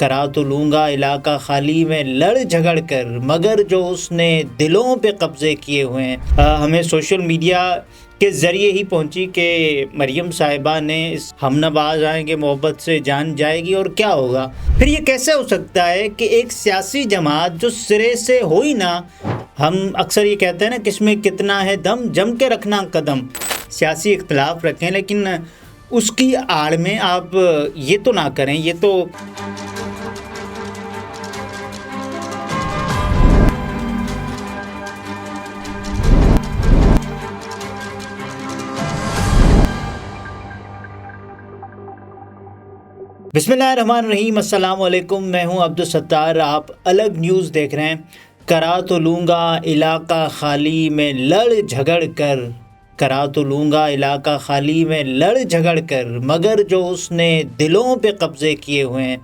کرا تو لوں گا علاقہ خالی میں لڑ جھگڑ کر، مگر جو اس نے دلوں پہ قبضے کیے ہوئے ہیں۔ ہمیں سوشل میڈیا کے ذریعے ہی پہنچی کہ مریم صاحبہ نے اس ہم نواز آئیں گے محبت سے جان جائے گی اور کیا ہوگا۔ پھر یہ کیسے ہو سکتا ہے کہ ایک سیاسی جماعت جو سرے سے ہو ہی نہ، ہم اکثر یہ کہتے ہیں نا، کس میں کتنا ہے دم، جم کے رکھنا قدم، سیاسی اختلاف رکھیں لیکن اس کی آڑ میں آپ یہ تو نہ کریں۔ یہ تو بسم اللہ الرحمن الرحیم، السلام علیکم، میں ہوں عبدالستار، آپ الگ نیوز دیکھ رہے ہیں۔ کرا تو لوں گا علاقہ خالی میں لڑ جھگڑ کر، کرا تو لوں گا علاقہ خالی میں لڑ جھگڑ کر، مگر جو اس نے دلوں پہ قبضے کیے ہوئے ہیں۔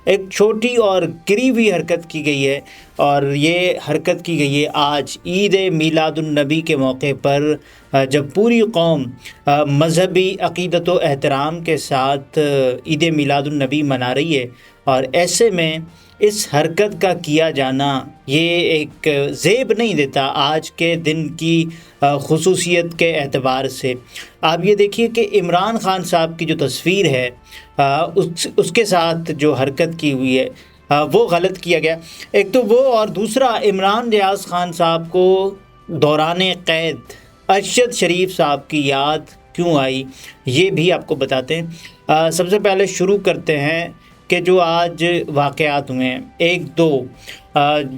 ایک چھوٹی اور گری ہوئی حرکت کی گئی ہے، اور یہ حرکت کی گئی ہے آج عید میلاد النبی کے موقع پر، جب پوری قوم مذہبی عقیدت و احترام کے ساتھ عید میلاد النبی منا رہی ہے۔ اور ایسے میں اس حرکت کا کیا جانا یہ ایک زیب نہیں دیتا آج کے دن کی خصوصیت کے اعتبار سے۔ آپ یہ دیکھیے کہ عمران خان صاحب کی جو تصویر ہے اس کے ساتھ جو حرکت کی ہوئی ہے وہ غلط کیا گیا۔ ایک تو وہ، اور دوسرا عمران ریاض خان صاحب کو دوران قید ارشد شریف صاحب کی یاد کیوں آئی، یہ بھی آپ کو بتاتے ہیں۔ سب سے پہلے شروع کرتے ہیں کہ جو آج واقعات ہوئے ہیں، ایک دو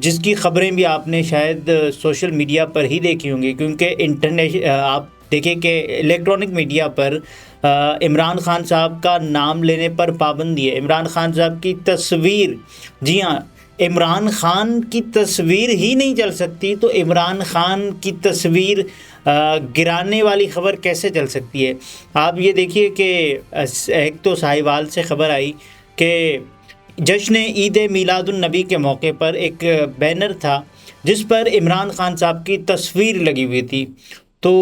جس کی خبریں بھی آپ نے شاید سوشل میڈیا پر ہی دیکھی ہوں گی، کیونکہ آپ دیکھیں کہ الیکٹرانک میڈیا پر عمران خان صاحب کا نام لینے پر پابندی ہے۔ عمران خان صاحب کی تصویر، جی ہاں، عمران خان کی تصویر ہی نہیں چل سکتی تو عمران خان کی تصویر گرانے والی خبر کیسے چل سکتی ہے؟ آپ یہ دیکھیے کہ ایک تو ساہیوال سے خبر آئی کہ جشن عید میلاد النبی کے موقع پر ایک بینر تھا جس پر عمران خان صاحب کی تصویر لگی ہوئی تھی، تو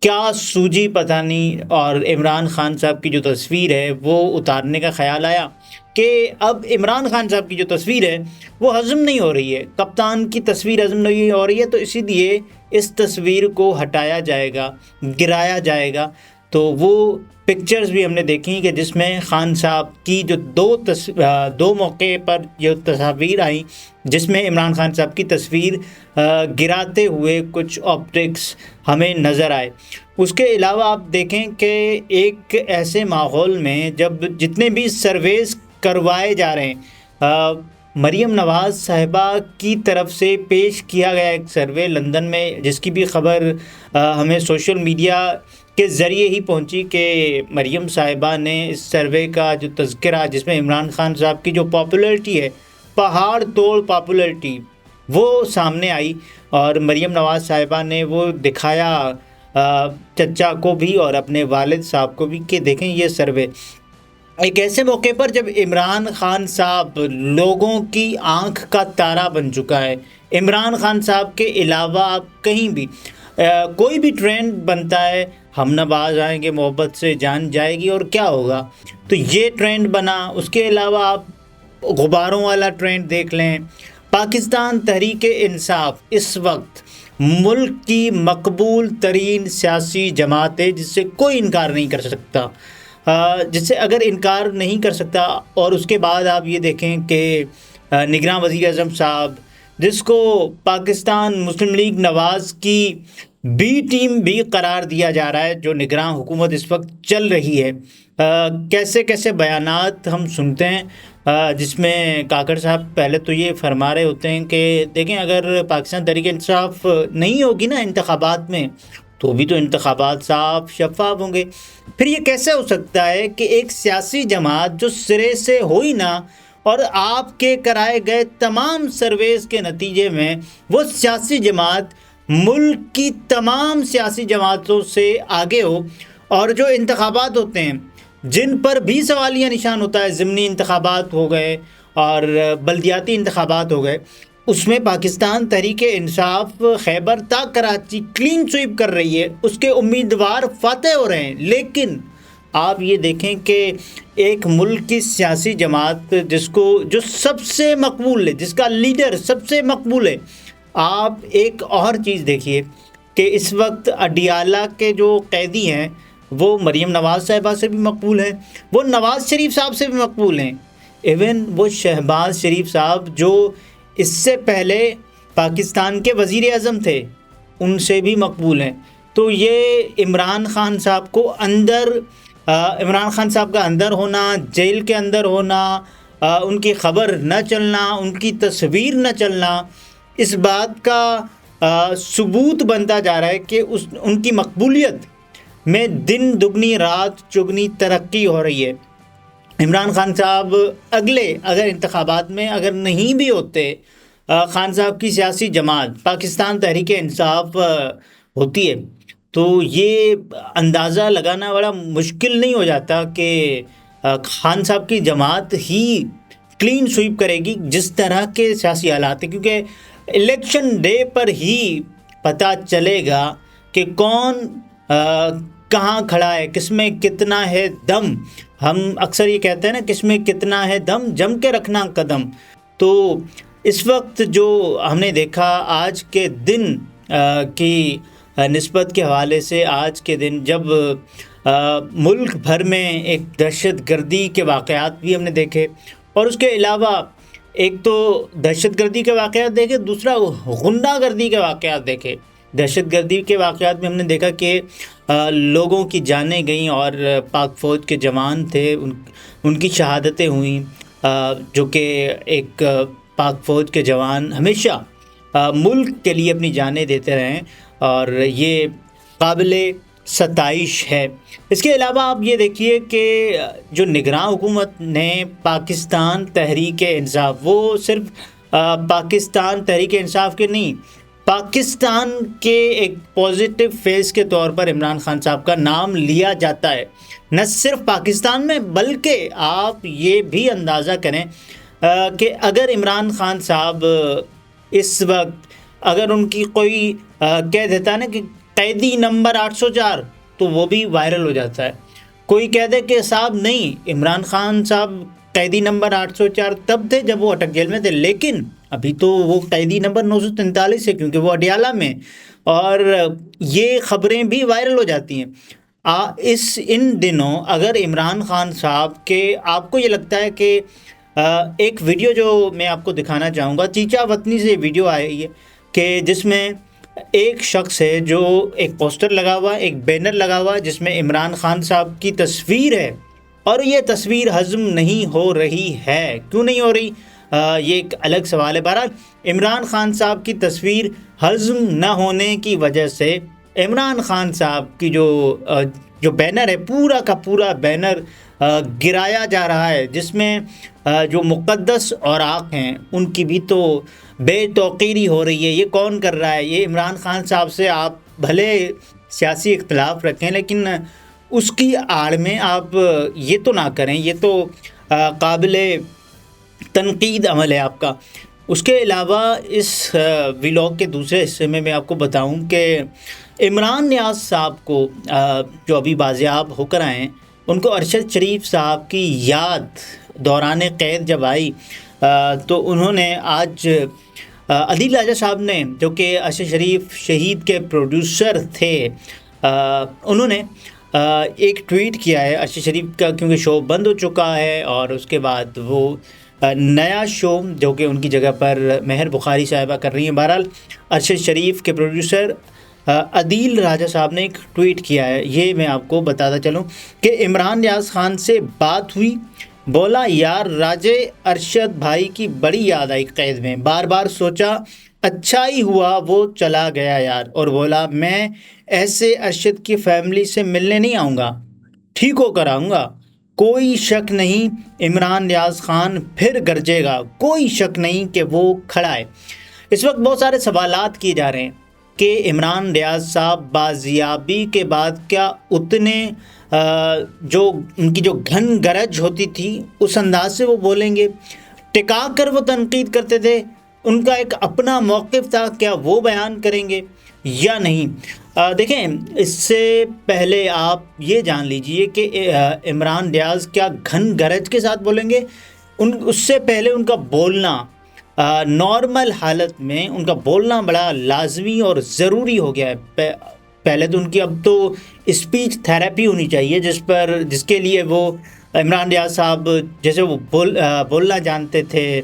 کیا سوجی پتہ نہیں، اور عمران خان صاحب کی جو تصویر ہے وہ اتارنے کا خیال آیا کہ اب عمران خان صاحب کی جو تصویر ہے وہ ہضم نہیں ہو رہی ہے، کپتان کی تصویر ہضم نہیں ہو رہی ہے، تو اسی لیے اس تصویر کو ہٹایا جائے گا، گرایا جائے گا۔ تو وہ پکچرز بھی ہم نے دیکھی کہ جس میں خان صاحب کی جو دو موقع پر جو تصاویر آئیں جس میں عمران خان صاحب کی تصویر گراتے ہوئے کچھ آپٹکس ہمیں نظر آئے۔ اس کے علاوہ آپ دیکھیں کہ ایک ایسے ماحول میں جب جتنے بھی سرویز کروائے جا رہے ہیں، مریم نواز صاحبہ کی طرف سے پیش کیا گیا ایک سروے لندن میں، جس کی بھی خبر ہمیں سوشل میڈیا کے ذریعے ہی پہنچی کہ مریم صاحبہ نے اس سروے کا جو تذکرہ، جس میں عمران خان صاحب کی جو پاپولیرٹی ہے، پہاڑ توڑ پاپولیرٹی، وہ سامنے آئی، اور مریم نواز صاحبہ نے وہ دکھایا چچا کو بھی اور اپنے والد صاحب کو بھی کہ دیکھیں یہ سروے۔ ایک ایسے موقع پر جب عمران خان صاحب لوگوں کی آنکھ کا تارا بن چکا ہے، عمران خان صاحب کے علاوہ آپ کہیں بھی کوئی بھی ٹرینڈ بنتا ہے، ہم نواز آئیں گے محبت سے جان جائے گی اور کیا ہوگا، تو یہ ٹرینڈ بنا۔ اس کے علاوہ آپ غباروں والا ٹرینڈ دیکھ لیں۔ پاکستان تحریک انصاف اس وقت ملک کی مقبول ترین سیاسی جماعت ہے، جس سے کوئی انکار نہیں کر سکتا، جس سے اگر انکار نہیں کر سکتا۔ اور اس کے بعد آپ یہ دیکھیں کہ نگراں وزیر اعظم صاحب، جس کو پاکستان مسلم لیگ نواز کی بی ٹیم بھی قرار دیا جا رہا ہے، جو نگراں حکومت اس وقت چل رہی ہے، کیسے کیسے بیانات ہم سنتے ہیں، جس میں کاکڑ صاحب پہلے تو یہ فرما رہے ہوتے ہیں کہ دیکھیں اگر پاکستان تحریک انصاف نہیں ہوگی نا انتخابات میں، تو بھی تو انتخابات صاف شفاف ہوں گے۔ پھر یہ کیسے ہو سکتا ہے کہ ایک سیاسی جماعت جو سرے سے ہو ہی نہ، اور آپ کے کرائے گئے تمام سرویز کے نتیجے میں وہ سیاسی جماعت ملک کی تمام سیاسی جماعتوں سے آگے ہو، اور جو انتخابات ہوتے ہیں جن پر بھی سوالیہ نشان ہوتا ہے، ضمنی انتخابات ہو گئے اور بلدیاتی انتخابات ہو گئے، اس میں پاکستان تحریک انصاف خیبر تا کراچی کلین سویپ کر رہی ہے، اس کے امیدوار فاتح ہو رہے ہیں، لیکن آپ یہ دیکھیں کہ ایک ملک کی سیاسی جماعت جو سب سے مقبول ہے، جس کا لیڈر سب سے مقبول ہے، آپ ایک اور چیز دیکھیے کہ اس وقت اڈیالہ کے جو قیدی ہیں وہ مریم نواز صاحبہ سے بھی مقبول ہیں، وہ نواز شریف صاحب سے بھی مقبول ہیں، ایون وہ شہباز شریف صاحب جو اس سے پہلے پاکستان کے وزیر اعظم تھے ان سے بھی مقبول ہیں۔ تو یہ عمران خان صاحب کا اندر ہونا، جیل کے اندر ہونا، ان کی خبر نہ چلنا، ان کی تصویر نہ چلنا، اس بات کا ثبوت بنتا جا رہا ہے کہ ان کی مقبولیت میں دن دگنی رات چگنی ترقی ہو رہی ہے۔ عمران خان صاحب اگر انتخابات میں اگر نہیں بھی ہوتے، خان صاحب کی سیاسی جماعت پاکستان تحریک انصاف ہوتی ہے، تو یہ اندازہ لگانا بڑا مشکل نہیں ہو جاتا کہ خان صاحب کی جماعت ہی کلین سویپ کرے گی جس طرح کے سیاسی حالات ہیں، کیونکہ الیکشن ڈے پر ہی پتہ چلے گا کہ کون کہاں کھڑا ہے، کس میں کتنا ہے دم۔ ہم اکثر یہ کہتے ہیں نا، کس میں کتنا ہے دم، جم کے رکھنا قدم۔ تو اس وقت جو ہم نے دیکھا آج کے دن کی نسبت کے حوالے سے، آج کے دن جب ملک بھر میں ایک دہشت گردی کے واقعات بھی ہم نے دیکھے، اور اس کے علاوہ ایک تو دہشت گردی کے واقعات دیکھے، دوسرا غنڈہ گردی کے واقعات دیکھے۔ دہشت گردی کے واقعات میں ہم نے دیکھا کہ لوگوں کی جانیں گئیں اور پاک فوج کے جوان تھے، ان کی شہادتیں ہوئیں، جو کہ ایک پاک فوج کے جوان ہمیشہ ملک کے لیے اپنی جانیں دیتے رہیں، اور یہ قابل ستائش ہے۔ اس کے علاوہ آپ یہ دیکھیے کہ جو نگراں حکومت نے پاکستان تحریک انصاف، وہ صرف پاکستان تحریک انصاف کے نہیں، پاکستان کے ایک پازیٹیو فیس کے طور پر عمران خان صاحب کا نام لیا جاتا ہے، نہ صرف پاکستان میں بلکہ آپ یہ بھی اندازہ کریں کہ اگر عمران خان صاحب اس وقت اگر ان کی کوئی کہہ دیتا ہے نا کہ قیدی نمبر 804، تو وہ بھی وائرل ہو جاتا ہے۔ کوئی کہہ دے کہ صاحب نہیں، عمران خان صاحب قیدی نمبر 804 تب تھے جب وہ اٹک جیل میں تھے، لیکن ابھی تو وہ قیدی نمبر 943 ہے کیونکہ وہ اڈیالہ میں، اور یہ خبریں بھی وائرل ہو جاتی ہیں۔ ان دنوں اگر عمران خان صاحب کے آپ کو یہ لگتا ہے کہ ایک ویڈیو جو میں آپ کو دکھانا چاہوں گا، چیچا وطنی سے ویڈیو آئی ہے کہ جس میں ایک شخص ہے جو ایک پوسٹر لگا ہوا ہے، ایک بینر لگا ہوا ہے جس میں عمران خان صاحب کی تصویر ہے، اور یہ تصویر ہضم نہیں ہو رہی ہے۔ کیوں نہیں ہو رہی؟ یہ ایک الگ سوال ہے۔ بہرحال عمران خان صاحب کی تصویر ہضم نہ ہونے کی وجہ سے عمران خان صاحب کی جو بینر ہے، پورا کا پورا بینر گرایا جا رہا ہے، جس میں جو مقدس اوراق ہیں ان کی بھی تو بے توقیری ہو رہی ہے۔ یہ کون کر رہا ہے؟ یہ عمران خان صاحب سے آپ بھلے سیاسی اختلاف رکھیں، لیکن اس کی آڑ میں آپ یہ تو نہ کریں، یہ تو قابل تنقید عمل ہے آپ کا۔ اس کے علاوہ اس ویلاگ کے دوسرے حصے میں آپ کو بتاؤں کہ عمران نیاز صاحب کو جو ابھی بازیاب ہو کر آئے ہیں، ان کو ارشد شریف صاحب کی یاد دوران قید جب آئی تو انہوں نے آج عدیل راجہ صاحب نے، جو کہ ارشد شریف شہید کے پروڈیوسر تھے، انہوں نے ایک ٹویٹ کیا ہے ارشد شریف کا، کیونکہ شو بند ہو چکا ہے، اور اس کے بعد وہ نیا شو جو کہ ان کی جگہ پر مہر بخاری صاحبہ کر رہی ہیں۔ بہرحال ارشد شریف کے پروڈیوسر عدیل راجہ صاحب نے ایک ٹویٹ کیا ہے، یہ میں آپ کو بتاتا چلوں کہ عمران نیاز خان سے بات ہوئی، بولا یار راجے ارشد بھائی کی بڑی یاد آئی قید میں، بار بار سوچا اچھا ہی ہوا وہ چلا گیا یار، اور بولا میں ایسے ارشد کی فیملی سے ملنے نہیں آؤں گا، ٹھیک ہو کر آؤں گا، کوئی شک نہیں عمران نیاز خان پھر گرجے گا، کوئی شک نہیں کہ وہ کھڑا ہے۔ اس وقت بہت سارے سوالات کیے جا رہے ہیں کہ عمران نیاز صاحب بازیابی کے بعد کیا اتنے جو ان کی جو گھن گرج ہوتی تھی اس انداز سے وہ بولیں گے؟ ٹکا کر وہ تنقید کرتے تھے ان کا ایک اپنا موقف تھا، کیا وہ بیان کریں گے یا نہیں؟ دیکھیں، اس سے پہلے آپ یہ جان لیجئے کہ عمران ریاض کیا گھن گرج کے ساتھ بولیں گے. اس سے پہلے ان کا بولنا نارمل حالت میں ان کا بولنا بڑا لازمی اور ضروری ہو گیا ہے. پہلے تو ان کی اب تو اسپیچ تھیراپی ہونی چاہیے، جس کے لیے وہ عمران ریاض صاحب جیسے وہ بولنا جانتے تھے،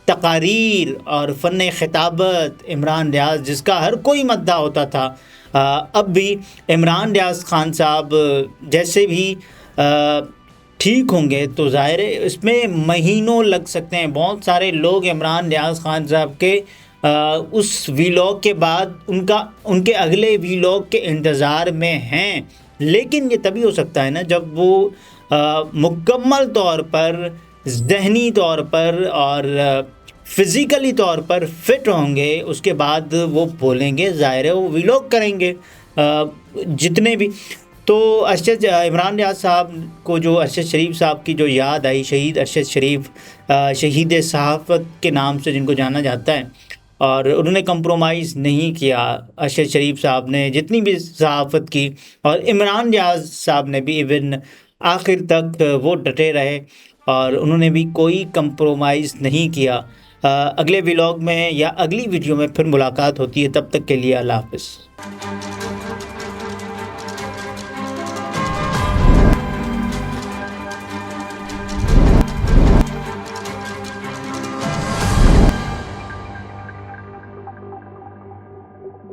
تقاریر اور فن خطابت عمران ریاض جس کا ہر کوئی مداح ہوتا تھا، اب بھی عمران ریاض خان صاحب جیسے بھی ٹھیک ہوں گے تو ظاہر ہے اس میں مہینوں لگ سکتے ہیں. بہت سارے لوگ عمران ریاض خان صاحب کے اس ویلاگ کے بعد ان کے اگلے ویلاگ کے انتظار میں ہیں، لیکن یہ تبھی ہو سکتا ہے نا جب وہ مکمل طور پر، ذہنی طور پر اور فزیکلی طور پر فٹ ہوں گے. اس کے بعد وہ بولیں گے، ظاہر ہے وہ ویلاگ کریں گے جتنے بھی. تو عمران ریاض صاحب کو جو ارشد شریف صاحب کی جو یاد آئی، شہید ارشد شریف، شہید صحافت کے نام سے جن کو جانا جاتا ہے، اور انہوں نے کمپرومائز نہیں کیا. ارشد شریف صاحب نے جتنی بھی صحافت کی، اور عمران ریاض صاحب نے بھی ایون آخر تک وہ ڈٹے رہے اور انہوں نے بھی کوئی کمپرومائز نہیں کیا. اگلے ویلاگ میں یا اگلی ویڈیو میں پھر ملاقات ہوتی ہے، تب تک کے لیے اللہ حافظ.